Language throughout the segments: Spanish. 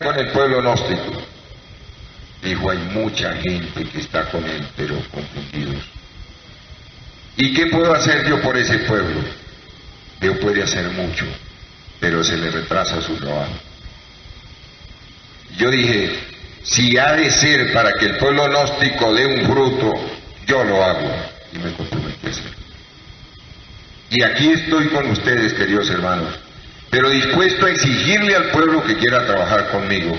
con el pueblo gnóstico. Dijo, hay mucha gente que está con él, pero confundidos. ¿Y qué puedo hacer yo por ese pueblo? Dios puede hacer mucho, pero se le retrasa su trabajo. Yo dije, si ha de ser para que el pueblo gnóstico dé un fruto, yo lo hago, y me comprometí a hacerlo. Y aquí estoy con ustedes, queridos hermanos, pero dispuesto a exigirle al pueblo que quiera trabajar conmigo,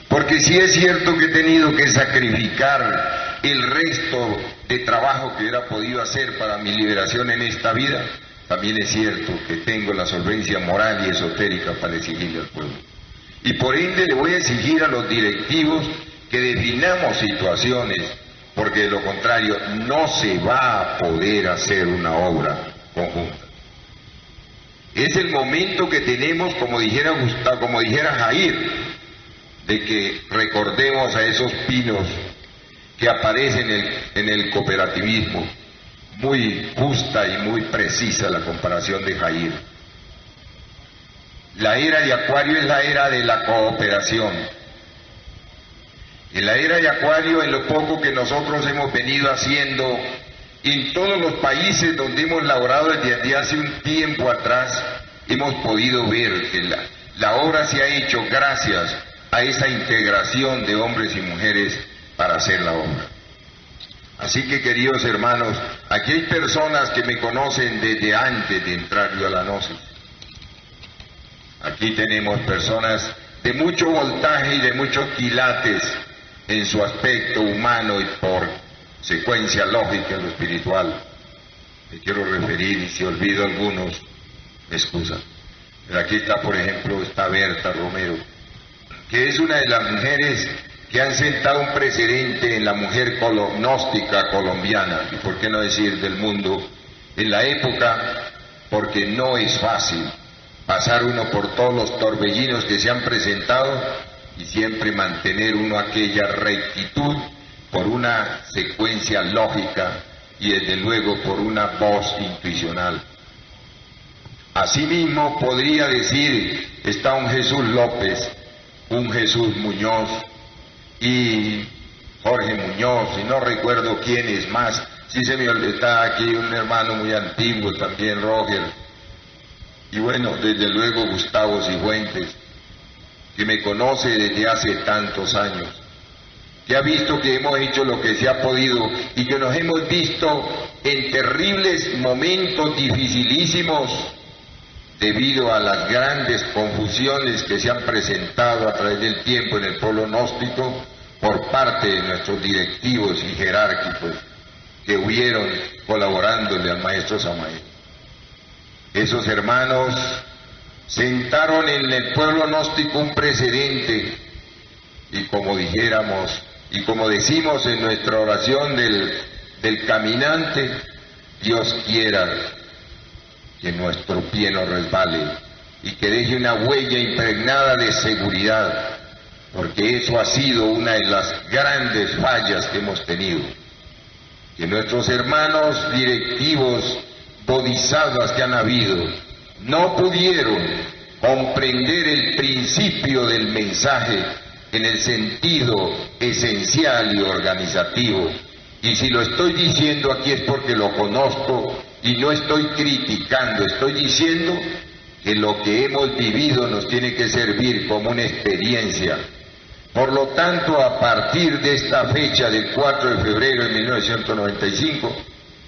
porque sí es cierto que he tenido que sacrificar el resto de trabajo que hubiera podido hacer para mi liberación en esta vida. También es cierto que tengo la solvencia moral y esotérica para exigirle al pueblo. Y por ende le voy a exigir a los directivos que definamos situaciones, porque de lo contrario no se va a poder hacer una obra conjunta. Es el momento que tenemos, como dijera Gustavo, como dijera Jair, de que recordemos a esos pinos que aparecen en el cooperativismo. Muy justa y muy precisa la comparación de Jair. La era de Acuario es la era de la cooperación. En la era de Acuario, en lo poco que nosotros hemos venido haciendo en todos los países donde hemos laborado desde hace un tiempo atrás, hemos podido ver que la obra se ha hecho gracias a esa integración de hombres y mujeres para hacer la obra. Así que, queridos hermanos, aquí hay personas que me conocen desde antes de entrar yo a la Gnosis. Aquí tenemos personas de mucho voltaje y de muchos quilates en su aspecto humano y por secuencia lógica en lo espiritual. Me quiero referir, y si olvido algunos, me excusan. Pero aquí está, por ejemplo, está Berta Romero, que es una de las mujeres que han sentado un precedente en la mujer gnóstica colombiana, y por qué no decir del mundo, en la época, porque no es fácil pasar uno por todos los torbellinos que se han presentado y siempre mantener uno aquella rectitud por una secuencia lógica y desde luego por una voz intuicional. Asimismo podría decir, está un Jesús López, un Jesús Muñoz y Jorge Muñoz, y no recuerdo quién es más. Sí se me olvidó, está aquí un hermano muy antiguo también, Roger, y bueno, desde luego Gustavo Cifuentes, que me conoce desde hace tantos años, que ha visto que hemos hecho lo que se ha podido y que nos hemos visto en terribles momentos dificilísimos debido a las grandes confusiones que se han presentado a través del tiempo en el pueblo gnóstico por parte de nuestros directivos y jerárquicos que huyeron colaborándole al maestro Samael. Esos hermanos sentaron en el pueblo gnóstico un precedente y como dijéramos y como decimos en nuestra oración del caminante, Dios quiera que nuestro pie no resbale y que deje una huella impregnada de seguridad, porque eso ha sido una de las grandes fallas que hemos tenido, que nuestros hermanos directivos bodhisattvas que han habido no pudieron comprender el principio del mensaje en el sentido esencial y organizativo. Y si lo estoy diciendo aquí es porque lo conozco y no estoy criticando, estoy diciendo que lo que hemos vivido nos tiene que servir como una experiencia. Por lo tanto, a partir de esta fecha del 4 de febrero de 1995,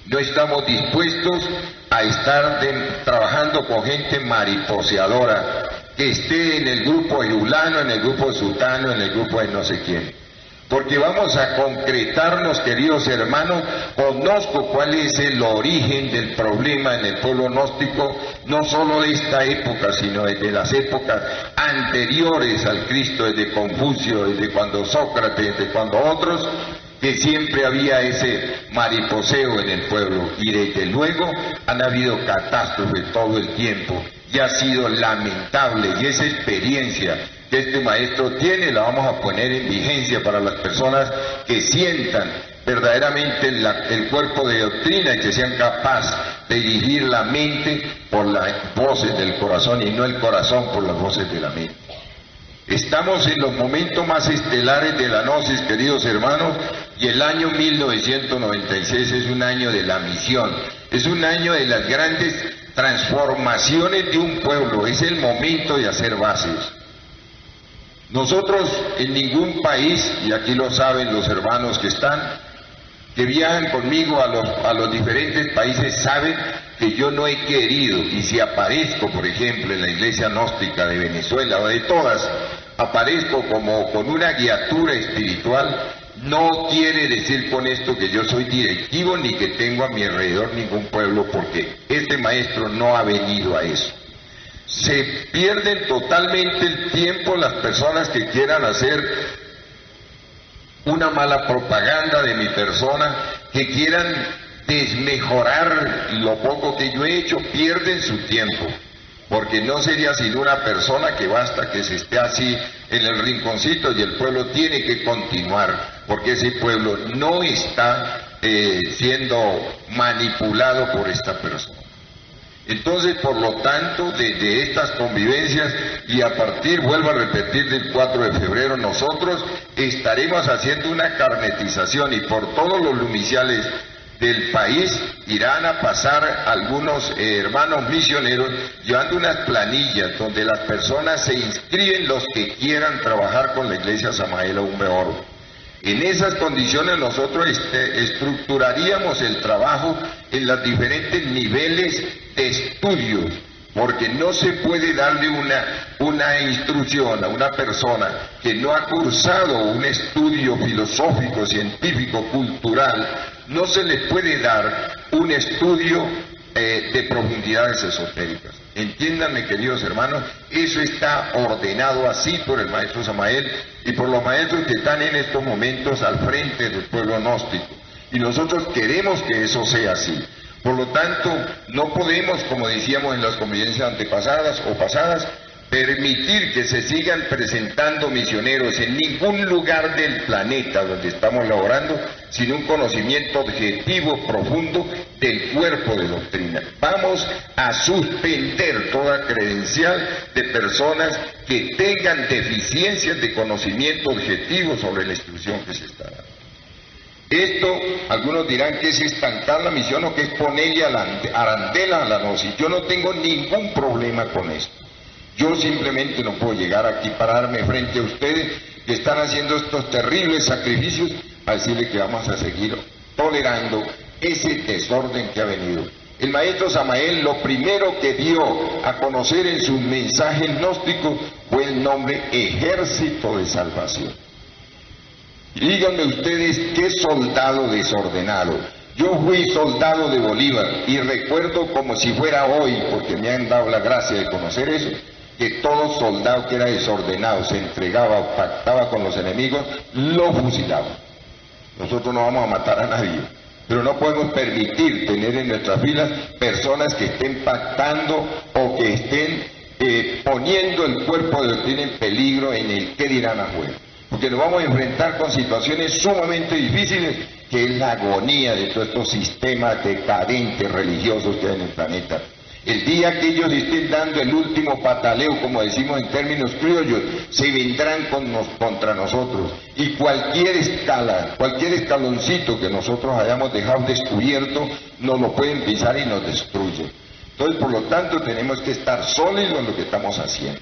no estamos dispuestos a estar trabajando con gente mariposeadora que esté en el grupo de Ulano, en el grupo de Sutano, en el grupo de no sé quién. Porque vamos a concretarnos, queridos hermanos. Conozco cuál es el origen del problema en el pueblo gnóstico, no solo de esta época, sino desde las épocas anteriores al Cristo, desde Confucio, desde cuando Sócrates, desde cuando otros, que siempre había ese mariposeo en el pueblo, y desde luego han habido catástrofes todo el tiempo, y ha sido lamentable, y esa experiencia que este maestro tiene la vamos a poner en vigencia para las personas que sientan verdaderamente el cuerpo de doctrina y que sean capaces de dirigir la mente por las voces del corazón y no el corazón por las voces de la mente. Estamos en los momentos más estelares de la Gnosis, queridos hermanos, y el año 1996 es un año de la misión, es un año de las grandes transformaciones de un pueblo, es el momento de hacer bases. Nosotros en ningún país, y aquí lo saben los hermanos que están, que viajan conmigo a los diferentes países, saben que yo no he querido, y si aparezco, por ejemplo, en la iglesia gnóstica de Venezuela o de todas, aparezco como con una guiatura espiritual, no quiere decir con esto que yo soy directivo ni que tengo a mi alrededor ningún pueblo, porque este maestro no ha venido a eso. Se pierden totalmente el tiempo las personas que quieran hacer una mala propaganda de mi persona, que quieran desmejorar lo poco que yo he hecho, pierden su tiempo, porque no sería sino una persona que basta que se esté así en el rinconcito y el pueblo tiene que continuar, porque ese pueblo no está siendo manipulado por esta persona. Entonces, por lo tanto, desde estas convivencias y a partir, vuelvo a repetir, del 4 de febrero, nosotros estaremos haciendo una carnetización y por todos los lumiciales del país irán a pasar algunos hermanos misioneros llevando unas planillas donde las personas se inscriben los que quieran trabajar con la iglesia Samael aún mejor. En esas condiciones nosotros estructuraríamos el trabajo en los diferentes niveles de estudios, porque no se puede darle una instrucción a una persona que no ha cursado un estudio filosófico, científico, cultural, no se le puede dar un estudio de profundidades esotéricas. Entiéndanme, queridos hermanos, eso está ordenado así por el maestro Samael y por los maestros que están en estos momentos al frente del pueblo gnóstico. Y nosotros queremos que eso sea así. Por lo tanto, no podemos, como decíamos en las convivencias antepasadas o pasadas, permitir que se sigan presentando misioneros en ningún lugar del planeta donde estamos laborando sin un conocimiento objetivo, profundo del cuerpo de doctrina. Vamos a suspender toda credencial de personas que tengan deficiencias de conocimiento objetivo sobre la instrucción que se está dando. Esto, algunos dirán que es estancar la misión o que es ponerle arandela a la gnosis. Yo no tengo ningún problema con esto. Yo simplemente no puedo llegar aquí, pararme frente a ustedes que están haciendo estos terribles sacrificios, a decirle que vamos a seguir tolerando ese desorden que ha venido. El maestro Samael lo primero que dio a conocer en su mensaje gnóstico fue el nombre Ejército de Salvación. Y díganme ustedes qué soldado desordenado. Yo fui soldado de Bolívar y recuerdo como si fuera hoy, porque me han dado la gracia de conocer eso, que todo soldado que era desordenado, se entregaba o pactaba con los enemigos, lo fusilaban. Nosotros no vamos a matar a nadie, pero no podemos permitir tener en nuestras filas personas que estén pactando o que estén poniendo el cuerpo de doctrina en peligro en el qué dirán afuera. Porque nos vamos a enfrentar con situaciones sumamente difíciles, que es la agonía de todos estos sistemas decadentes religiosos que hay en el planeta. El día que ellos estén dando el último pataleo, como decimos en términos criollos, se vendrán contra nosotros. Y cualquier escala, cualquier escaloncito que nosotros hayamos dejado descubierto, nos lo pueden pisar y nos destruyen. Entonces, por lo tanto, tenemos que estar sólidos en lo que estamos haciendo.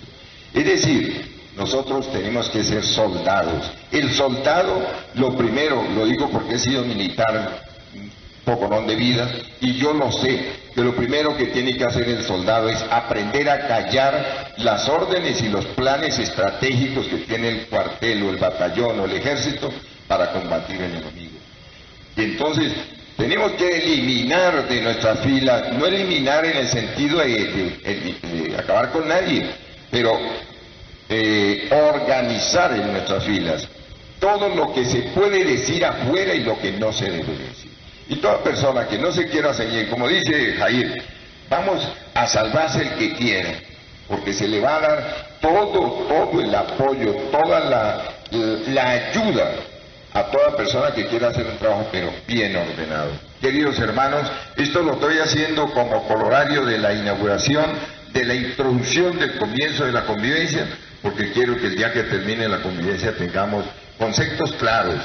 Es decir, nosotros tenemos que ser soldados. El soldado, lo primero, lo digo porque he sido militar poco de vida, y yo lo sé, que lo primero que tiene que hacer el soldado es aprender a callar las órdenes y los planes estratégicos que tiene el cuartel o el batallón o el ejército para combatir el enemigo. Y entonces tenemos que eliminar de nuestra fila, no eliminar en el sentido de acabar con nadie, pero organizar en nuestras filas todo lo que se puede decir afuera y lo que no se debe decir. Y toda persona que no se quiera seguir, como dice Jair, vamos a salvarse el que quiera, porque se le va a dar todo el apoyo, toda la ayuda a toda persona que quiera hacer un trabajo, pero bien ordenado. Queridos hermanos, esto lo estoy haciendo como colorario de la inauguración, de la introducción del comienzo de la convivencia, porque quiero que el día que termine la convivencia tengamos conceptos claros,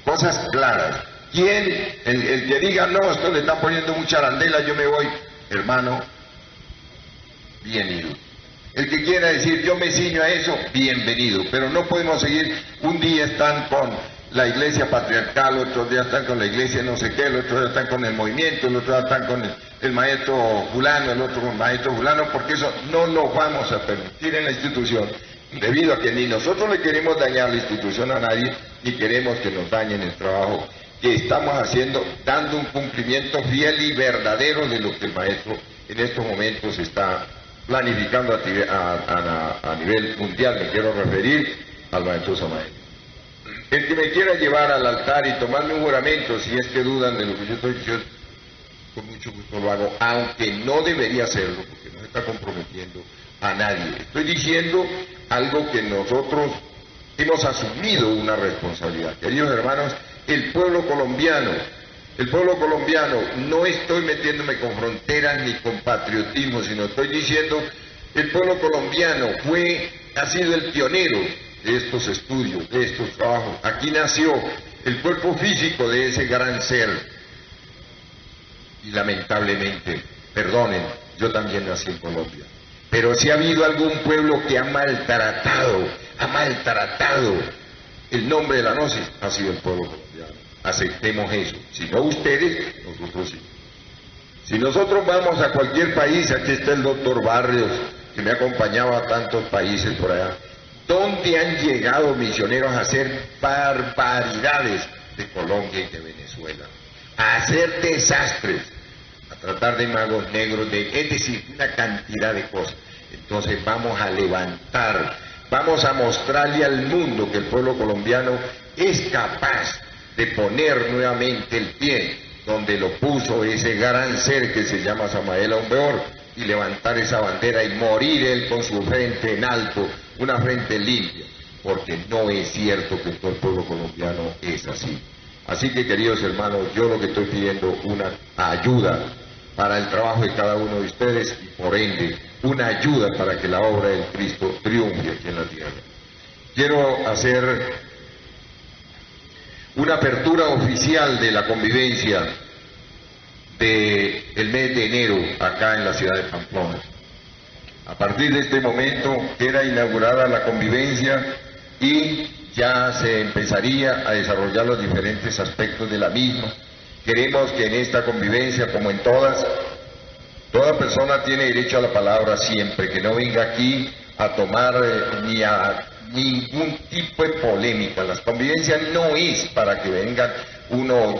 cosas claras. ¿Quién? El que diga, no, esto le están poniendo mucha arandela, yo me voy, hermano, bienvenido. El que quiera decir, yo me ciño a eso, bienvenido, pero no podemos seguir, un día están con la iglesia patriarcal, otros días están con la iglesia no sé qué, el otro día están con el movimiento, el otro día están con el maestro fulano, el otro con el maestro fulano, porque eso no lo vamos a permitir en la institución, debido a que ni nosotros le queremos dañar la institución a nadie, ni queremos que nos dañen el trabajo que estamos haciendo, dando un cumplimiento fiel y verdadero de lo que el maestro en estos momentos está planificando a nivel mundial. Me quiero referir al maestro Samael. El que me quiera llevar al altar y tomarme un juramento, si es que dudan de lo que yo estoy diciendo, con mucho gusto lo hago, aunque no debería hacerlo, porque no se está comprometiendo a nadie. Estoy diciendo algo que nosotros hemos asumido una responsabilidad. Queridos hermanos, el pueblo colombiano, no estoy metiéndome con fronteras ni con patriotismo, sino estoy diciendo, el pueblo colombiano ha sido el pionero de estos estudios, de estos trabajos. Aquí nació el cuerpo físico de ese gran ser. Y lamentablemente, perdonen, yo también nací en Colombia. Pero si ha habido algún pueblo que ha maltratado el nombre de la gnosis, ha sido el pueblo colombiano. Aceptemos eso. Si no ustedes, nosotros sí. Si nosotros vamos a cualquier país, aquí está el doctor Barrios, que me ha acompañado a tantos países por allá, donde han llegado misioneros a hacer barbaridades de Colombia y de Venezuela, a hacer desastres, a tratar de magos negros, es decir, una cantidad de cosas. Entonces vamos a levantar, vamos a mostrarle al mundo que el pueblo colombiano es capaz de poner nuevamente el pie donde lo puso ese gran ser que se llama Samael Aún Peor, y levantar esa bandera y morir él con su frente en alto, una frente limpia, porque no es cierto que todo el pueblo colombiano es así. Así que, queridos hermanos, yo lo que estoy pidiendo una ayuda para el trabajo de cada uno de ustedes y por ende una ayuda para que la obra del Cristo triunfe aquí en la tierra. Quiero hacer una apertura oficial de la convivencia del mes de enero acá en la ciudad de Pamplona. A partir de este momento queda inaugurada la convivencia y ya se empezaría a desarrollar los diferentes aspectos de la misma. Queremos que en esta convivencia, como en todas, toda persona tiene derecho a la palabra siempre, que no venga aquí a tomar ni a ningún tipo de polémica. Las convivencias no es para que vengan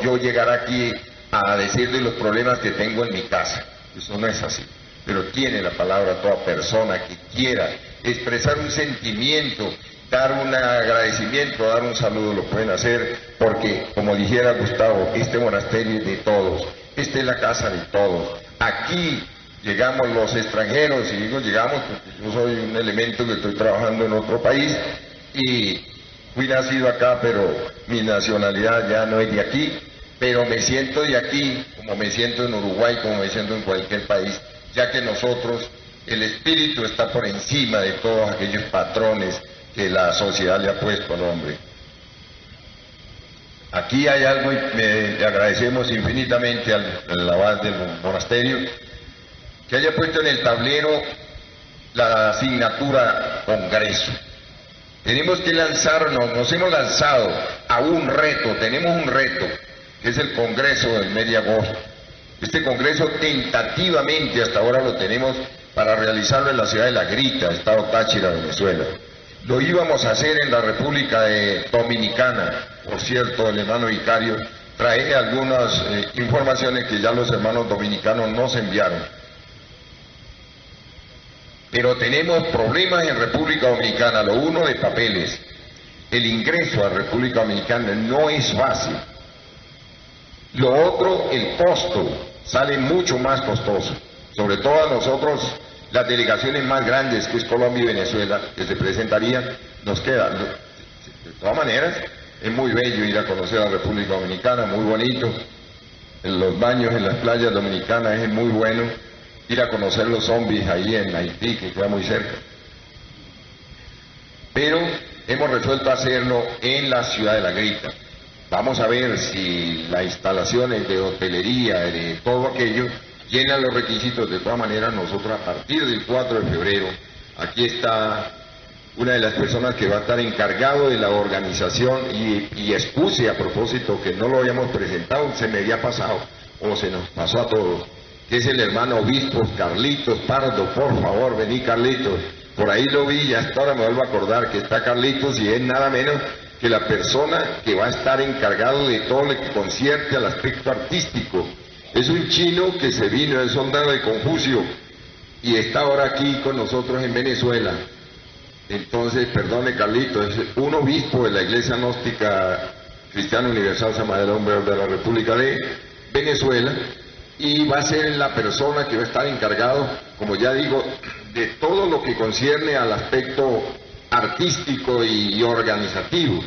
yo llegar aquí a decir de los problemas que tengo en mi casa. Eso no es así. Pero tiene la palabra toda persona que quiera expresar un sentimiento, dar un agradecimiento, dar un saludo, lo pueden hacer, porque, como dijera Gustavo, este monasterio es de todos, esta es la casa de todos. Aquí llegamos los extranjeros, y digo llegamos porque yo soy un elemento que estoy trabajando en otro país y fui nacido acá, pero mi nacionalidad ya no es de aquí, pero me siento de aquí, como me siento en Uruguay, como me siento en cualquier país, ya que nosotros, el espíritu está por encima de todos aquellos patrones que la sociedad le ha puesto al hombre. Aquí hay algo y le agradecemos infinitamente al abad del monasterio, que haya puesto en el tablero la asignatura Congreso. Tenemos que lanzarnos, nos hemos lanzado a un reto, tenemos un reto, que es el Congreso del mes de agosto. Este Congreso tentativamente hasta ahora lo tenemos para realizarlo en la ciudad de La Grita, Estado Táchira, Venezuela. Lo íbamos a hacer en la República Dominicana. Por cierto, el hermano vicario trae algunas informaciones que ya los hermanos dominicanos nos enviaron. Pero tenemos problemas en República Dominicana, lo uno de papeles. El ingreso a República Dominicana no es fácil. Lo otro, el costo, sale mucho más costoso. Sobre todo a nosotros, las delegaciones más grandes, que es Colombia y Venezuela, que se presentarían, nos quedan. De todas maneras, es muy bello ir a conocer a la República Dominicana, muy bonito. En los baños en las playas dominicanas es muy bueno. Ir a conocer los zombies ahí en Haití, que queda muy cerca. pero hemos resuelto hacerlo en la ciudad de La Grita. Vamos a ver si las instalaciones de hotelería, de todo aquello, llenan los requisitos. De todas maneras, nosotros a partir del 4 de febrero, aquí está una de las personas que va a estar encargado de la organización y expuse a propósito que no lo habíamos presentado, se me había pasado, o se nos pasó a todos, que es el hermano obispo Carlitos Pardo. Por favor, vení Carlitos, por ahí lo vi y hasta ahora me vuelvo a acordar que está Carlitos y es nada menos que la persona que va a estar encargado de todo lo que concierne al aspecto artístico. Es un chino que se vino, es soldado de Confucio y está ahora aquí con nosotros en Venezuela. Entonces, perdone Carlitos, es un obispo de la Iglesia Gnóstica Cristiana Universal Samael Hombre de la República de Venezuela, y va a ser la persona que va a estar encargado, como ya digo, de todo lo que concierne al aspecto artístico y organizativo.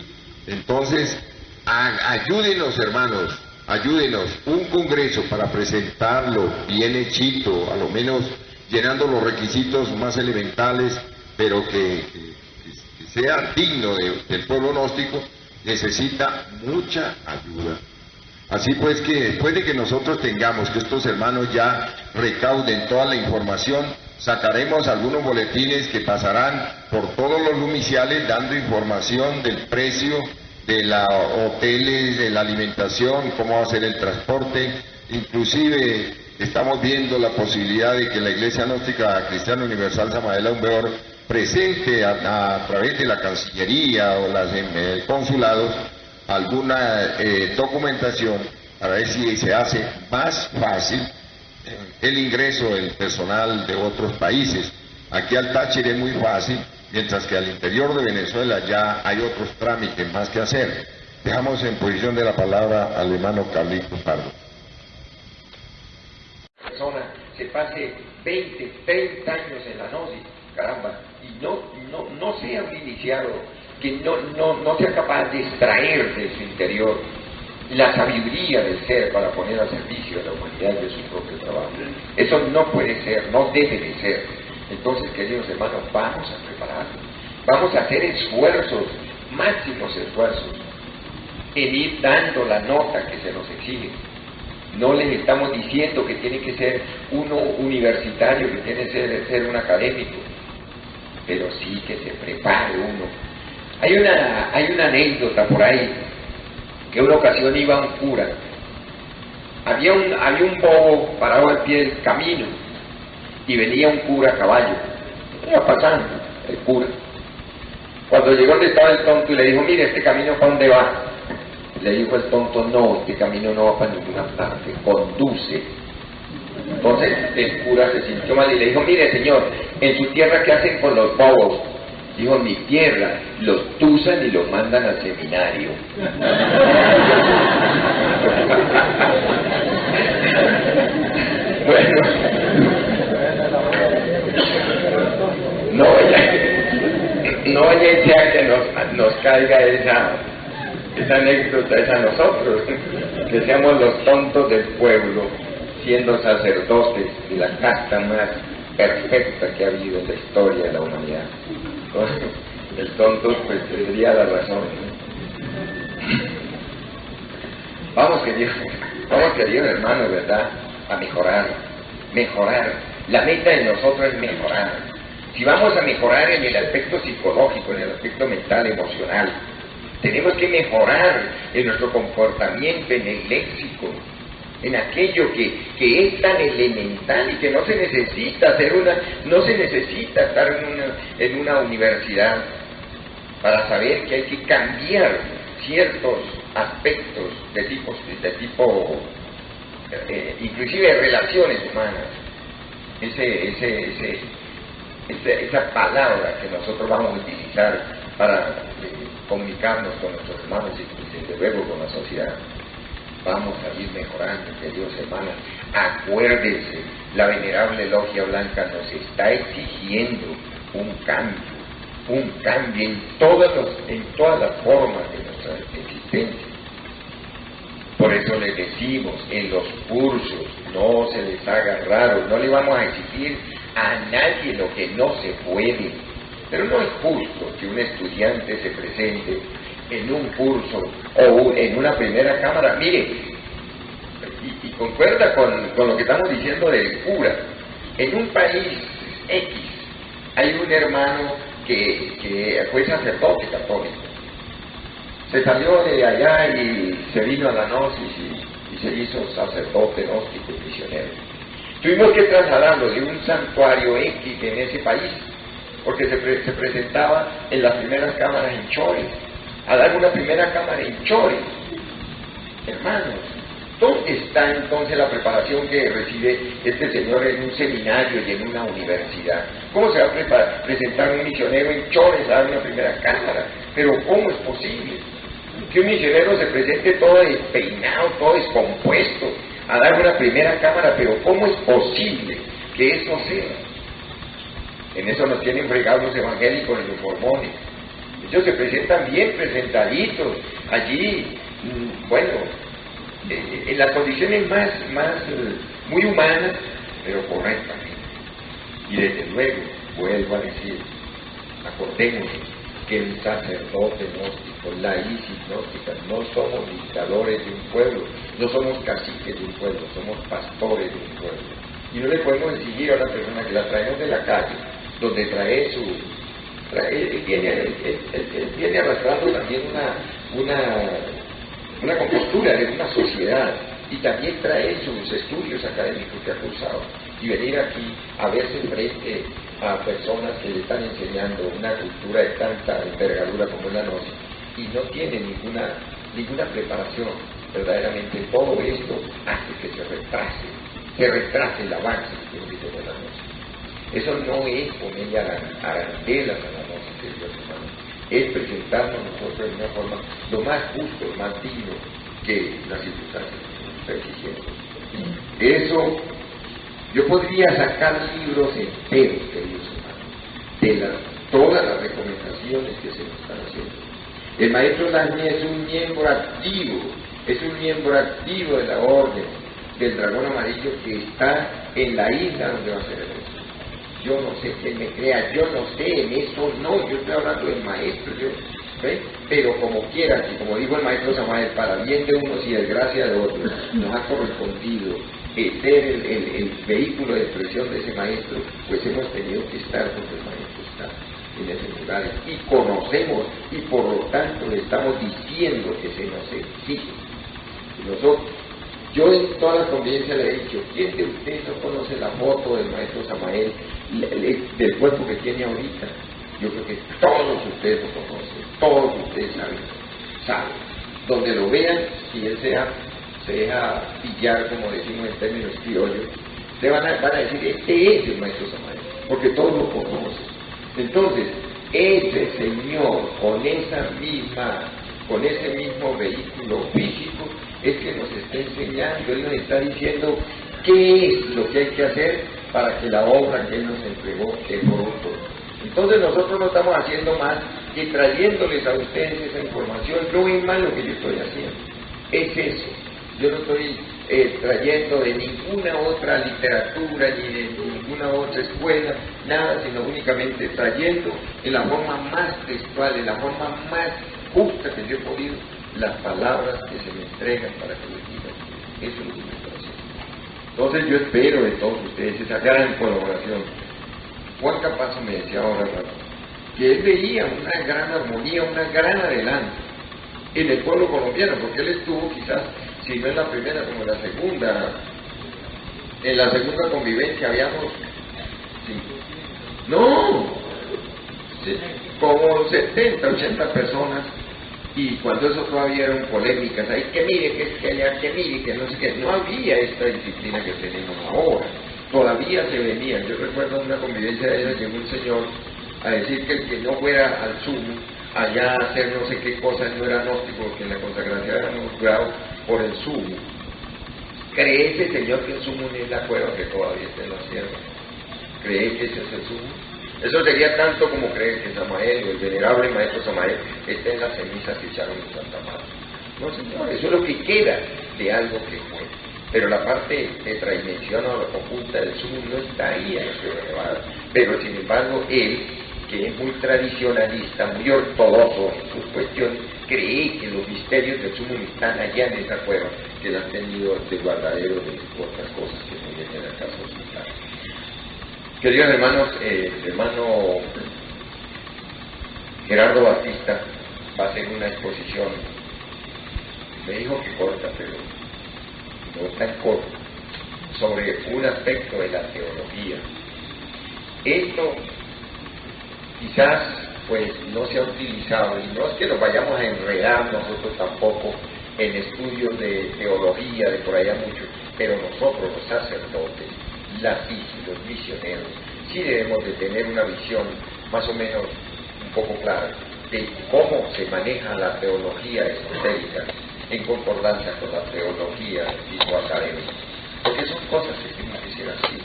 Entonces, ayúdenos, hermanos, ayúdenos, un congreso para presentarlo bien hechito, a lo menos llenando los requisitos más elementales, pero que sea digno del pueblo gnóstico, necesita mucha ayuda. Así pues que después de que nosotros tengamos que estos hermanos ya recauden toda la información, sacaremos algunos boletines que pasarán por todos los lumiciales dando información del precio de los hoteles, de la alimentación, cómo va a ser el transporte. Inclusive estamos viendo la posibilidad de que la Iglesia Gnóstica Cristiana Universal Samael Humbeor presente a través de la Cancillería o los consulados alguna documentación para ver si se hace más fácil el ingreso del personal de otros países. Aquí al Táchira es muy fácil, mientras que al interior de Venezuela ya hay otros trámites más que hacer. Dejamos en posición de la palabra al hermano Carlitos Pardo. Persona se pase 20, 30 años en la gnosis, caramba, y no sea un iniciado, que no sea capaz de extraer de su interior la sabiduría del ser para poner al servicio de la humanidad y de su propio trabajo. Eso no puede ser, no debe de ser. Entonces, queridos hermanos, vamos a prepararnos, vamos a hacer esfuerzos, máximos esfuerzos, en ir dando la nota que se nos exige. No les estamos diciendo que tiene que ser uno universitario, que tiene que ser un académico, pero sí que se prepare uno. Hay una anécdota por ahí, que una ocasión iba un cura, había un bobo parado al pie del camino, y venía un cura a caballo, iba pasando el cura. Cuando llegó donde estaba el tonto y le dijo, mire, ¿este camino para dónde va? Le dijo el tonto, no, este camino no va para ninguna parte, conduce. Entonces el cura se sintió mal y le dijo, mire señor, en su tierra ¿qué hacen con los bobos? Dijo, en mi tierra los tusan y los mandan al seminario. Bueno, no sea que nos caiga esa anécdota es a nosotros, que seamos los tontos del pueblo, siendo sacerdotes de la casta más perfecta que ha habido en la historia de la humanidad. El tonto pues tendría la razón. Vamos queridos hermanos, ¿verdad? A mejorar. La meta de nosotros es mejorar. Si vamos a mejorar en el aspecto psicológico, en el aspecto mental, emocional, tenemos que mejorar en nuestro comportamiento, en el léxico, en aquello que es tan elemental y que no se necesita estar en una universidad para saber que hay que cambiar ciertos aspectos de tipo inclusive relaciones humanas. Esa palabra que nosotros vamos a utilizar para comunicarnos con nuestros hermanos y desde luego con la sociedad. Vamos a ir mejorando, queridos hermanos. Acuérdense, la venerable Logia Blanca nos está exigiendo un cambio en todas las formas de nuestra existencia. Por eso les decimos, en los cursos, no se les haga raro, no le vamos a exigir a nadie lo que no se puede. Pero no es justo que un estudiante se presente en un curso o en una primera cámara. Mire, y concuerda con lo que estamos diciendo del cura. En un país X hay un hermano que fue sacerdote católico. Se salió de allá y se vino a la gnosis y se hizo sacerdote gnóstico y misionero. Tuvimos que trasladarlo de un santuario X en ese país, porque se presentaba en las primeras cámaras en Chores, a dar una primera cámara en Chores. Hermanos, ¿dónde está entonces la preparación que recibe este señor en un seminario y en una universidad? ¿Cómo se va a presentar un misionero en Chores a dar una primera cámara? Pero ¿cómo es posible que un misionero se presente todo despeinado, todo descompuesto, a dar una primera cámara? Pero ¿cómo es posible que eso sea? En eso nos tienen fregados los evangélicos y los mormones. Ellos se presentan bien presentaditos, allí, bueno, en las condiciones más muy humanas, pero correctamente. Y desde luego, vuelvo a decir, acordémonos que el sacerdote gnóstico, la isis gnóstica, no somos dictadores de un pueblo, no somos caciques de un pueblo, somos pastores de un pueblo. Y no le podemos exigir a una persona que la traemos de la calle, donde él viene arrastrando también una compostura de una sociedad, y también trae sus estudios académicos que ha cursado, y venir aquí a verse frente a personas que le están enseñando una cultura de tanta envergadura como la gnosis, y no tiene ninguna preparación. Verdaderamente todo esto hace que se retrase el avance que tiene que tener la gnosis. Eso no es ponerle arandelas a la gnosis, queridos hermanos, es presentarnos nosotros de una forma lo más justo, lo más digno que las circunstancias están exigiendo. Eso, yo podría sacar libros enteros, queridos hermanos, de todas las recomendaciones que se nos están haciendo. El maestro Lasme es un miembro activo de la orden del dragón amarillo que está en la isla donde va a ser el resto. Yo no sé quién me crea, yo no sé, en eso no, yo estoy hablando del maestro, ¿ve? Pero como quiera, y como dijo el maestro Samael, para bien de unos y desgracia de otros, nos ha correspondido ser el vehículo de expresión de ese maestro, pues hemos tenido que estar donde el maestro está, en esos lugares, y conocemos, y por lo tanto le estamos diciendo que se nos exige. Y nosotros, yo en toda la convivencia le he dicho, ¿quién de ustedes no conoce la foto del maestro Samael, del cuerpo que tiene ahorita? Yo creo que todos ustedes lo conocen, todos ustedes saben. Donde lo vean, si él se deja pillar, como decimos en términos criollos, se van a decir, este es el maestro Samael, porque todos lo conocen. Entonces, ese señor, con ese mismo vehículo físico, es que nos está enseñando, él nos está diciendo qué es lo que hay que hacer para que la obra que él nos entregó dé fruto. Entonces nosotros no estamos haciendo más que trayéndoles a ustedes esa información. No es más lo que yo estoy haciendo, es eso. Yo no estoy trayendo de ninguna otra literatura ni de ninguna otra escuela, nada, sino únicamente trayendo en la forma más textual, en la forma más justa que yo he podido, las palabras que se me entregan para que les digan. Eso es lo que me estoy haciendo. Entonces yo espero de todos ustedes esa gran colaboración. Juan Capazo me decía ahora, que él veía una gran armonía, una gran adelante en el pueblo colombiano, porque él estuvo quizás, si no en la primera, como en la segunda convivencia habíamos, como 70, 80 personas, y cuando eso todavía eran polémicas, hay que mire, que es que allá, que mire, que no sé qué, no había esta disciplina que tenemos ahora, todavía se venía. Yo recuerdo en una convivencia de ellos, llegó un señor a decir que el que no fuera al sumo, allá a hacer no sé qué cosas, no era gnóstico, porque en la consagración éramos jurados por el sumo. ¿Cree ese señor que el sumo no es la cueva que todavía está en la sierra? ¿Cree que ese es el sumo? Eso sería tanto como creer que Samael, o el venerable maestro Samael, está en las cenizas que echaron en Santa Marta. No, señor, eso es lo que queda de algo que fue. Pero la parte extradimensional o oculta del sumo no está ahí en la Sierra Nevada. Pero sin embargo, él que es muy tradicionalista, muy ortodoxo en sus cuestiones, cree que los misterios del sumo están allá en esa cueva, que la han tenido de guardadero de otras cosas que no vienen al caso hospital. Queridos hermanos, el hermano Gerardo Batista va a hacer una exposición, me dijo que corta, pero no tan corta, sobre un aspecto de la teología. Esto quizás pues no se ha utilizado, y no es que nos vayamos a enredar nosotros tampoco en estudios de teología, de por allá mucho, pero nosotros los sacerdotes, las y los misioneros, sí debemos de tener una visión más o menos un poco clara de cómo se maneja la teología esotérica en concordancia con la teología académica, porque son cosas que tienen que ser así.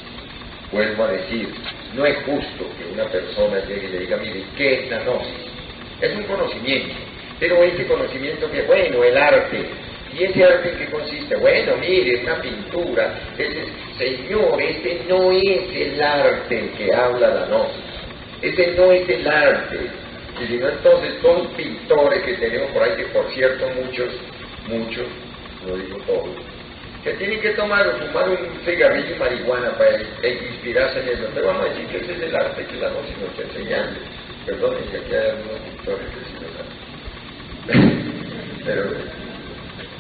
Vuelvo a decir, no es justo que una persona llegue y le diga, mire, ¿qué es la gnosis? Es un conocimiento, pero ese conocimiento que, bueno, el arte, ¿y ese arte en qué consiste? Bueno, mire, es una pintura, señor, ese no es el arte el que habla la gnosis, ese no es el arte, y si no, entonces todos los pintores que tenemos por ahí, que por cierto muchos, no digo todos, que tienen que tomar o fumar un cigarrillo y marihuana para inspirarse en eso, pero vamos a decir que ese es el arte que la gnosis nos está enseñando. Perdonen si aquí hay algunos pintores que sí lo pero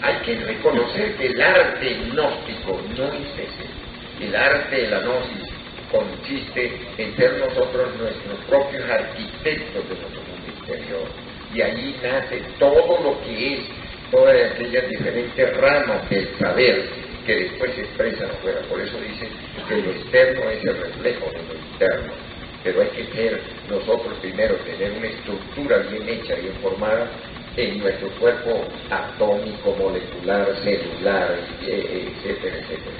hay que reconocer que el arte gnóstico no es ese. El arte de la gnosis consiste en ser nosotros nuestros propios arquitectos de nuestro mundo interior, y allí nace todo lo que es todas aquellas diferentes ramas del saber que después se expresan afuera. Por eso dice que lo externo es el reflejo de lo interno, pero hay que ser nosotros primero, tener una estructura bien hecha, bien formada en nuestro cuerpo atómico, molecular, celular, etcétera, etcétera.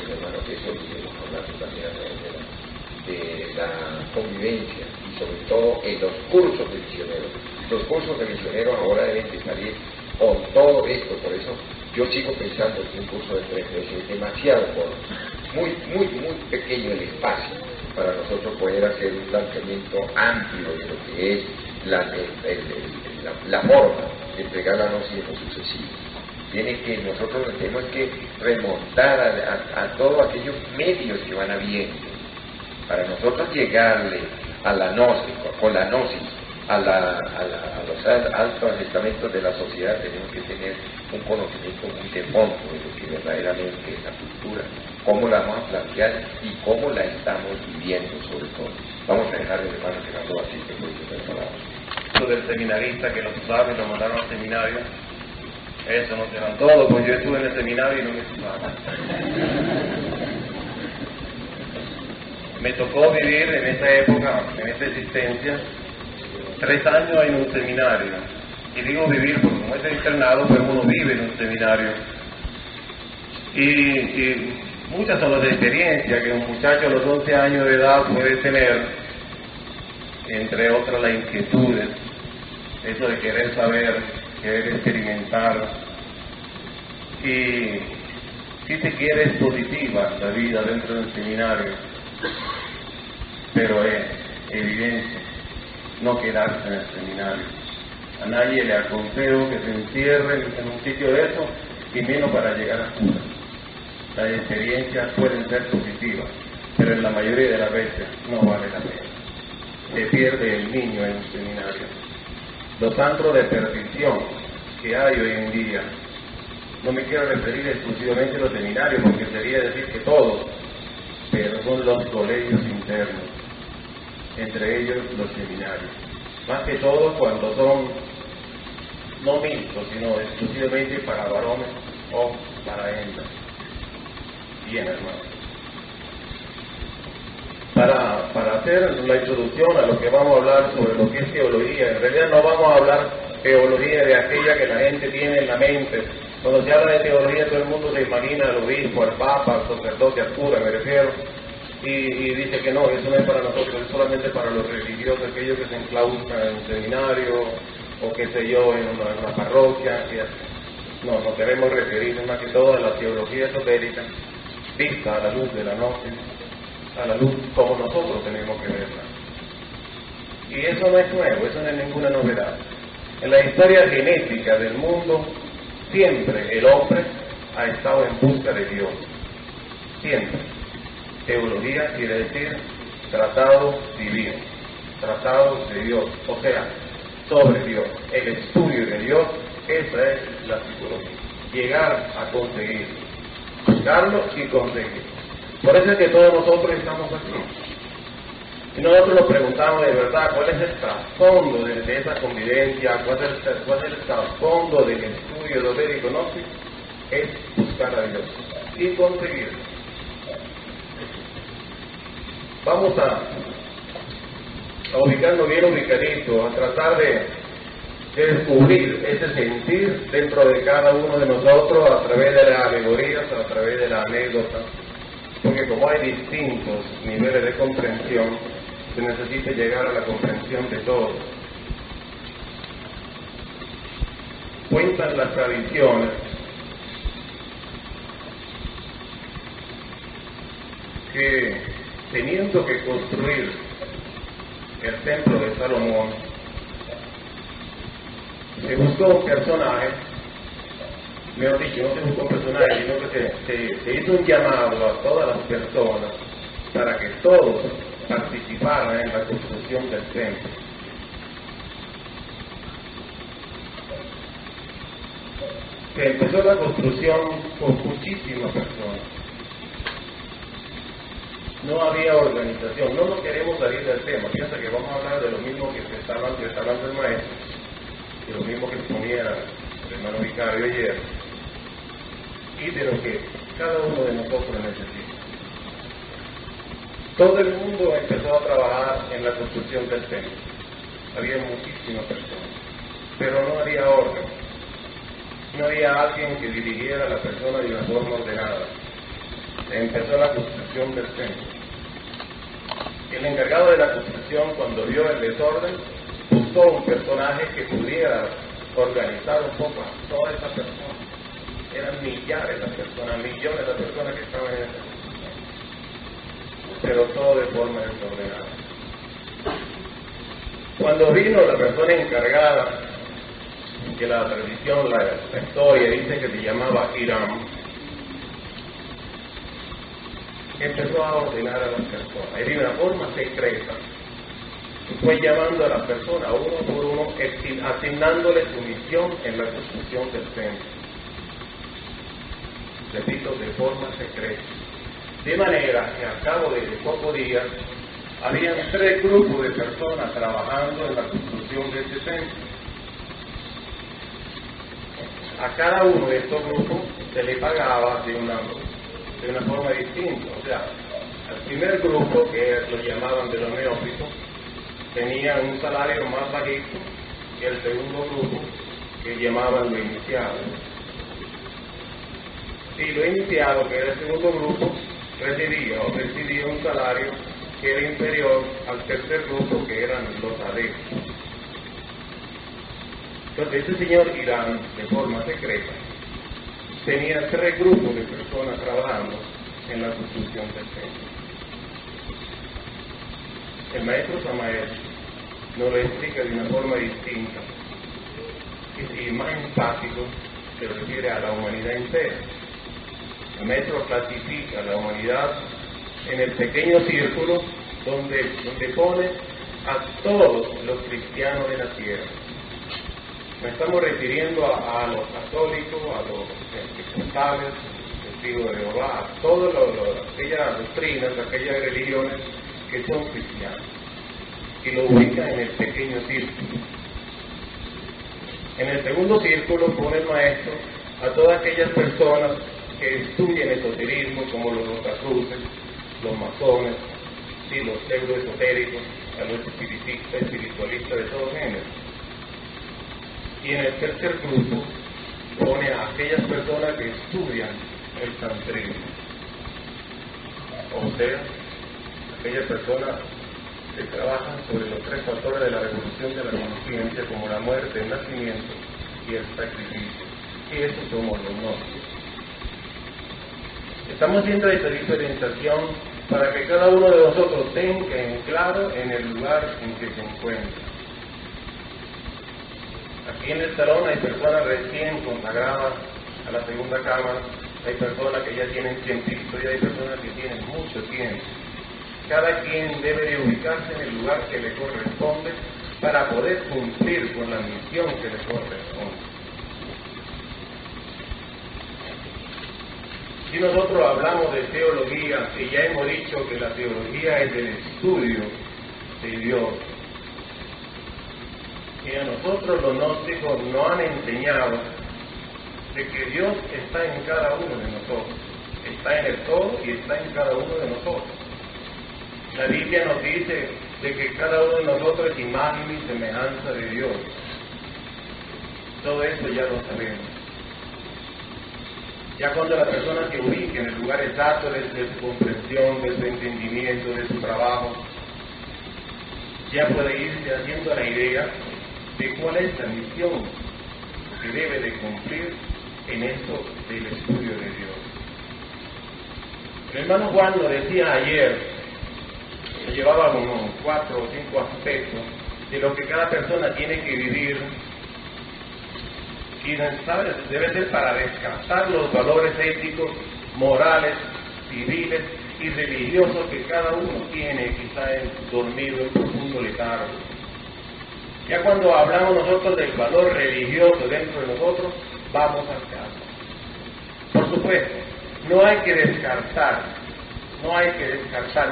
Hermano, que eso iremos hablando también de la convivencia, y sobre todo en los cursos de misioneros. Los cursos de misioneros ahora deben de salir con todo esto, por eso yo sigo pensando que un curso de 3 meses es demasiado corto, muy pequeño el espacio para nosotros poder hacer un planteamiento amplio de lo que es la forma de entregar la gnosis en lo sucesivo. Nosotros tenemos que remontar a todos aquellos medios que van habiendo. Para nosotros llegarle a la gnosis, con la gnosis, a los altos estamentos de la sociedad, tenemos que tener un conocimiento muy de fondo de lo que verdaderamente es la cultura, cómo la vamos a plantear y cómo la estamos viviendo sobre todo. Vamos a dejar el hermano Gerardo así que puede ser palabras. Lo del seminarista que lo sabe, lo mandaron al seminario, eso no serán todo, pues yo estuve en el seminario y no me escuchaba. Me tocó vivir en esa época, en esta existencia, 3 años en un seminario. Y digo vivir porque como es internado, pero uno vive en un seminario. Y muchas son las experiencias que un muchacho a los 11 años de edad puede tener, entre otras las inquietudes, eso de querer saber, querer experimentar. Y si se quiere es positiva la vida dentro del seminario, pero es evidencia no quedarse en el seminario. A nadie le aconsejo que se encierre en un sitio de eso, y menos para llegar a cura. Las experiencias pueden ser positivas, pero en la mayoría de las veces no vale la pena. Se pierde el niño en un seminario. Los antros de perdición que hay hoy en día, no me quiero referir exclusivamente a los seminarios, porque sería decir que todos, pero son los colegios internos, entre ellos los seminarios. Más que todo cuando son no mixtos, sino exclusivamente para varones o para hembras. Bien, hermano. Para hacer la introducción a lo que vamos a hablar sobre lo que es teología, en realidad no vamos a hablar teología de aquella que la gente tiene en la mente. Cuando se habla de teología, todo el mundo se imagina al obispo, al papa, al sacerdote, al cura, me refiero, y dice que no, eso no es para nosotros, es solamente para los religiosos, aquellos que se enclaustran en un seminario, o qué sé yo, en una parroquia. No, nos queremos referir más que todo a la teología esotérica, vista a la luz de la gnosis, a la luz como nosotros tenemos que verla. Y eso no es nuevo, eso no es ninguna novedad. En la historia genética del mundo, siempre el hombre ha estado en busca de Dios. Siempre. Teología quiere decir tratado divino, tratado de Dios, o sea, sobre Dios, el estudio de Dios. Esa es la psicología, llegar a conseguir, buscarlo y conseguir. Por eso es que todos nosotros estamos aquí. Y nosotros nos preguntamos de verdad cuál es el trasfondo de esa convivencia, cuál es el trasfondo del estudio de lo médico, no, es buscar a Dios y conseguirlo. Vamos a ubicarnos bien ubicaditos, a tratar de descubrir ese sentir dentro de cada uno de nosotros a través de las alegorías, a través de la anécdota, porque como hay distintos niveles de comprensión, se necesita llegar a la comprensión de todos. Cuentan las tradiciones que teniendo que construir el templo de Salomón, se buscó un personaje, mejor dicho, no se buscó un personaje, sino que se hizo un llamado a todas las personas para que todos participaran en la construcción del templo. Se empezó la construcción con muchísimas personas. No había organización, no nos queremos salir del tema, piensa que vamos a hablar de lo mismo que está hablando el maestro, de lo mismo que exponía el hermano vicario ayer, y de lo que cada uno de nosotros necesita. Todo el mundo empezó a trabajar en la construcción del templo, había muchísimas personas, pero no había orden, no había alguien que dirigiera a la persona de una forma ordenada. Empezó la construcción del templo. El encargado de la construcción, cuando vio el desorden, buscó un personaje que pudiera organizar un poco a todas esas personas. Eran millares de personas, millones de personas que estaban en esa construcción, pero todo de forma desordenada. Cuando vino la persona encargada, que la tradición, la historia dice que se llamaba Hiram, empezó a ordenar a las personas, y de una forma secreta, fue llamando a las personas uno por uno, asignándoles su misión en la construcción del templo. Repito, de forma secreta. De manera que a cabo de pocos días, habían 3 grupos de personas trabajando en la construcción de este templo. A cada uno de estos grupos se le pagaba de una forma distinta. O sea, al primer grupo, que lo llamaban de los neófitos, tenía un salario más bajito que el segundo grupo, que llamaban lo iniciado. Y lo iniciado, que era el segundo grupo, recibía un salario que era inferior al tercer grupo, que eran los adeptos. Entonces, este señor Hiram, de forma secreta, tenía 3 grupos de personas trabajando en la construcción del templo. El maestro Samael nos lo explica de una forma distinta y más enfático, se refiere a la humanidad entera. El maestro clasifica a la humanidad en el pequeño círculo donde pone a todos los cristianos de la tierra. Nos estamos refiriendo a los católicos, a los pentecostales, testigos de Jehová, a todas aquellas doctrinas, aquellas religiones que son cristianas, y lo ubica en el pequeño círculo. En el segundo círculo pone el maestro a todas aquellas personas que estudian esoterismo, como los rosacruces, los masones, y los pseudoesotéricos, a los espiritualistas de todo género. Y en el tercer grupo pone a aquellas personas que estudian el tantrismo, o sea, aquellas personas que trabajan sobre los 3 factores de la revolución de la conciencia, como la muerte, el nacimiento y el sacrificio. Y esos somos los gnósticos. Estamos viendo esta diferenciación para que cada uno de nosotros tenga en claro en el lugar en que se encuentra. Aquí en el salón hay personas recién consagradas a la segunda cámara, hay personas que ya tienen tiempito y hay personas que tienen mucho tiempo. Cada quien debe de ubicarse en el lugar que le corresponde para poder cumplir con la misión que le corresponde. Si nosotros hablamos de teología, y ya hemos dicho que la teología es el estudio de Dios, y a nosotros los gnósticos nos han enseñado de que Dios está en cada uno de nosotros, está en el todo y está en cada uno de nosotros. La Biblia nos dice de que cada uno de nosotros es imagen y semejanza de Dios. Todo eso ya lo sabemos. Ya cuando la persona se ubique en el lugar exacto de su comprensión, de su entendimiento, de su trabajo, ya puede irse haciendo la idea de cuál es la misión que debe de cumplir en esto del estudio de Dios. El hermano Juan lo decía ayer, que llevaba como 4 o 5 aspectos de lo que cada persona tiene que vivir, y debe ser para descartar los valores éticos, morales, civiles y religiosos que cada uno tiene, quizá dormido en profundo letargo. Ya cuando hablamos nosotros del valor religioso dentro de nosotros, vamos al caso. Por supuesto, no hay que descartar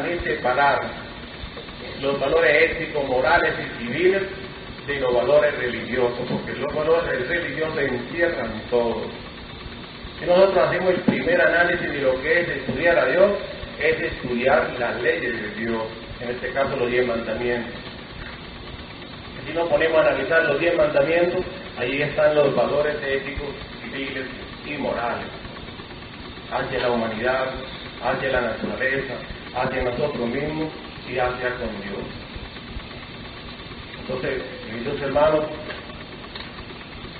ni separar los valores éticos, morales y civiles de los valores religiosos, porque los valores religiosos encierran todo. Si nosotros hacemos el primer análisis de lo que es estudiar a Dios, es estudiar las leyes de Dios, en este caso los 10 mandamientos. Si nos ponemos a analizar los 10 mandamientos, ahí están los valores éticos, civiles y morales, hacia la humanidad, hacia la naturaleza, hacia nosotros mismos y hacia con Dios. Entonces, queridos hermanos,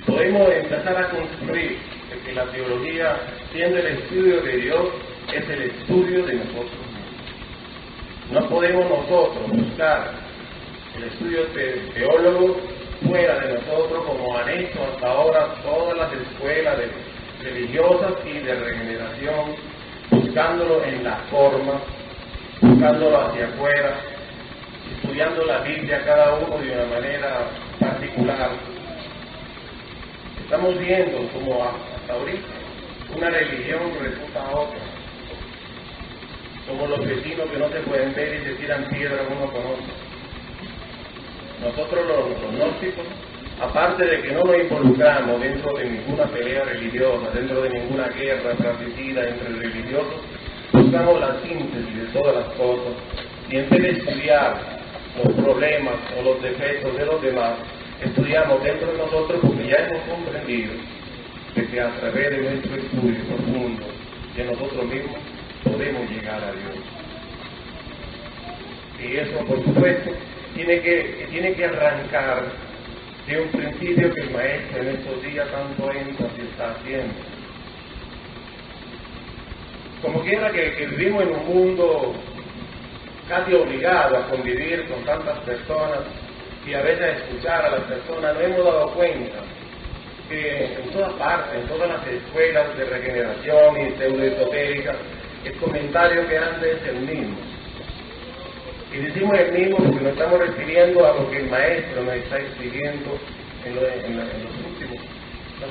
podemos empezar a construir que la teología, siendo el estudio de Dios, es el estudio de nosotros mismos. No podemos nosotros buscar el estudio teólogo fuera de nosotros, como han hecho hasta ahora todas las escuelas religiosas y de regeneración, buscándolo en la forma, buscándolo hacia afuera, estudiando la Biblia cada uno de una manera particular. Estamos viendo como hasta ahorita una religión refuta a otra, como los vecinos que no se pueden ver y se tiran piedras uno con otro. Nosotros los gnósticos, aparte de que no nos involucramos dentro de ninguna pelea religiosa, dentro de ninguna guerra fratricida entre religiosos, buscamos la síntesis de todas las cosas, y en vez de estudiar los problemas o los defectos de los demás, estudiamos dentro de nosotros, porque ya hemos comprendido de que a través de nuestro estudio profundo de nosotros mismos podemos llegar a Dios. Y eso, por supuesto, tiene que arrancar de un principio que el maestro en estos días tanto énfasis está haciendo. Como quiera que vivimos en un mundo casi obligado a convivir con tantas personas y a veces a escuchar a las personas, nos hemos dado cuenta que en todas partes, en todas las escuelas de regeneración y pseudoesotérica, el comentario que anda es el mismo. Y decimos el mismo porque nos estamos refiriendo a lo que el maestro nos está exigiendo en los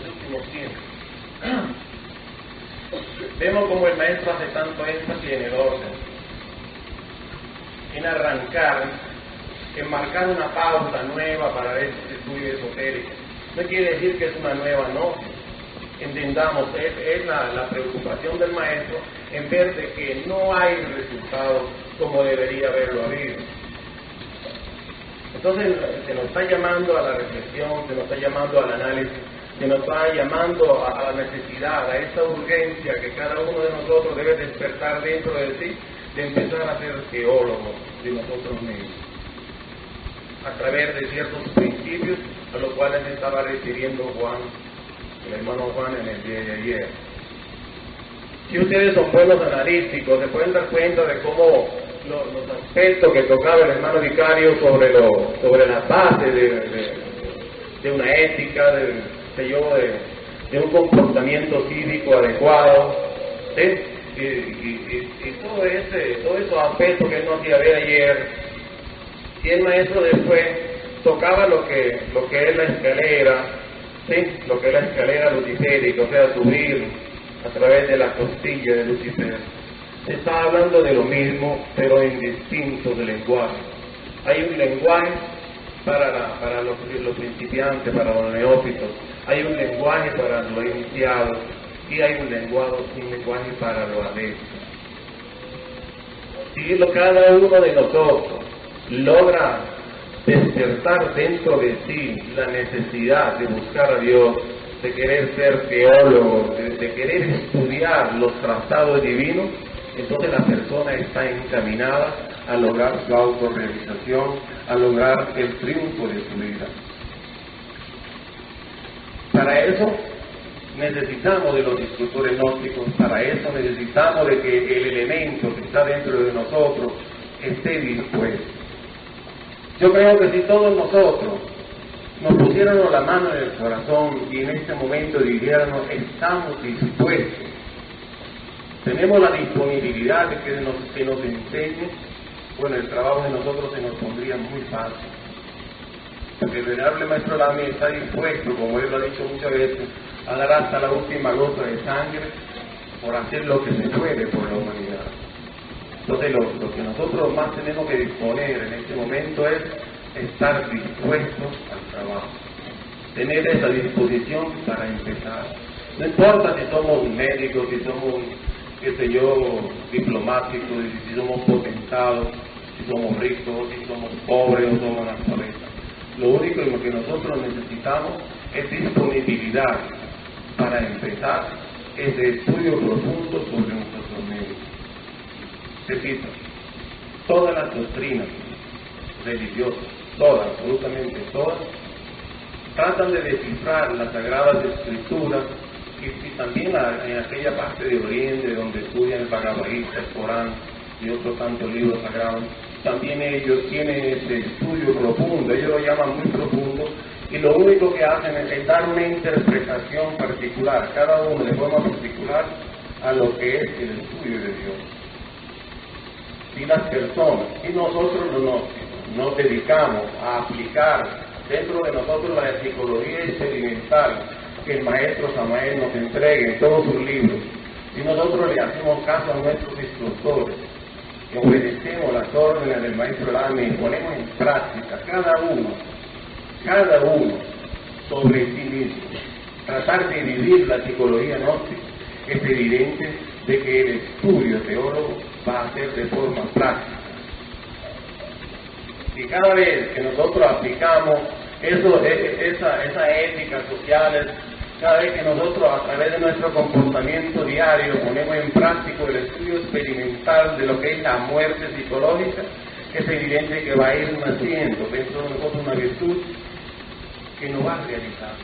últimos tiempos. Vemos como el maestro hace tanto énfasis en el orden, en arrancar, en marcar una pauta nueva para este estudio esotérico. No quiere decir que es una nueva gnosis. Entendamos, es la preocupación del maestro en ver de que no hay resultados como debería haberlo habido. Entonces se nos está llamando a la reflexión, se nos está llamando al análisis, se nos está llamando a la necesidad, a esa urgencia que cada uno de nosotros debe despertar dentro de sí, de empezar a ser teólogos de nosotros mismos, a través de ciertos principios a los cuales se estaba refiriendo Juan, el hermano Juan, en el día de ayer. Si ustedes son buenos analíticos, se pueden dar cuenta de cómo los aspectos que tocaba el hermano vicario sobre la base de una ética, de un comportamiento cívico adecuado, ¿sí? Y todos esos aspectos que él nos iba a ver ayer, y el maestro después tocaba lo que es la escalera, ¿sí? Lo que es la escalera luciférica, o sea, subir a través de la costilla de Lucifer. Se está hablando de lo mismo, pero en distintos lenguajes. Hay un lenguaje para los principiantes, para los neófitos, hay un lenguaje para los iniciados, y hay un lenguaje para los adeptos. Si cada uno de nosotros logra despertar dentro de sí la necesidad de buscar a Dios, de querer ser teólogo, de querer estudiar los tratados divinos, entonces la persona está encaminada a lograr su autorrealización, a lograr el triunfo de su vida. Para eso necesitamos de los instructores gnósticos, para eso necesitamos de que el elemento que está dentro de nosotros esté dispuesto. Yo creo que si todos nosotros nos pusiéramos la mano en el corazón y en este momento dijéramos, estamos dispuestos, tenemos la disponibilidad de que nos enseñe, bueno, el trabajo de nosotros se nos pondría muy fácil. Porque el venerable Maestro Lamy está dispuesto, como él lo ha dicho muchas veces, a dar hasta la última gota de sangre por hacer lo que se puede por la humanidad. Entonces lo que nosotros más tenemos que disponer en este momento es estar dispuestos al trabajo, tener esa disposición para empezar. No importa si somos médicos, si somos, diplomáticos, si somos potentados, si somos ricos, si somos pobres o somos analfabetas. Lo único en lo que nosotros necesitamos es disponibilidad para empezar ese estudio profundo sobre nosotros mismos. Repito, todas las doctrinas religiosas, todas, absolutamente todas, tratan de descifrar las Sagradas Escrituras y también en aquella parte de Oriente donde estudian el Bhagavad Gita, el Corán y otros tantos libros sagrados. También ellos tienen ese estudio profundo, ellos lo llaman muy profundo, y lo único que hacen es dar una interpretación particular, cada uno de forma particular, a lo que es el estudio de Dios. Si las personas, y nosotros nos dedicamos a aplicar dentro de nosotros la psicología experimental que el maestro Samael nos entregue en todos sus libros, y nosotros le hacemos caso a nuestros instructores, que obedecemos las órdenes del maestro Lamy y ponemos en práctica cada uno sobre sí mismo, tratar de vivir la psicología gnóstica, es evidente de que el estudio teólogo va a ser de forma práctica. Y cada vez que nosotros aplicamos esa ética social, cada vez que nosotros a través de nuestro comportamiento diario ponemos en práctica el estudio experimental de lo que es la muerte psicológica, es evidente que va a ir naciendo dentro de nosotros una virtud que nos va a realizar.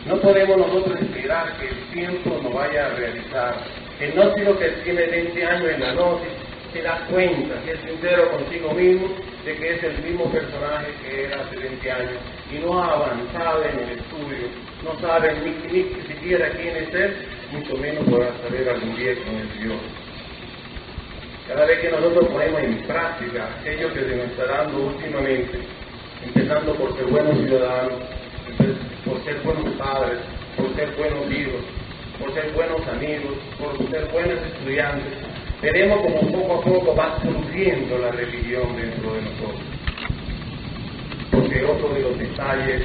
No podemos nosotros esperar que el tiempo nos vaya a realizar. El gnóstico que tiene 20 años en la gnosis se da cuenta, si es sincero consigo mismo, de que es el mismo personaje que era hace 20 años y no ha avanzado en el estudio, no sabe ni siquiera quién es él, mucho menos podrá saber algún día quién es Dios. Cada vez que nosotros ponemos en práctica aquello que se nos está dando últimamente, empezando por ser buenos ciudadanos, por ser buenos padres, por ser buenos hijos, por ser buenos amigos, por ser buenos estudiantes, veremos como poco a poco va surgiendo la religión dentro de nosotros. Porque otro de los detalles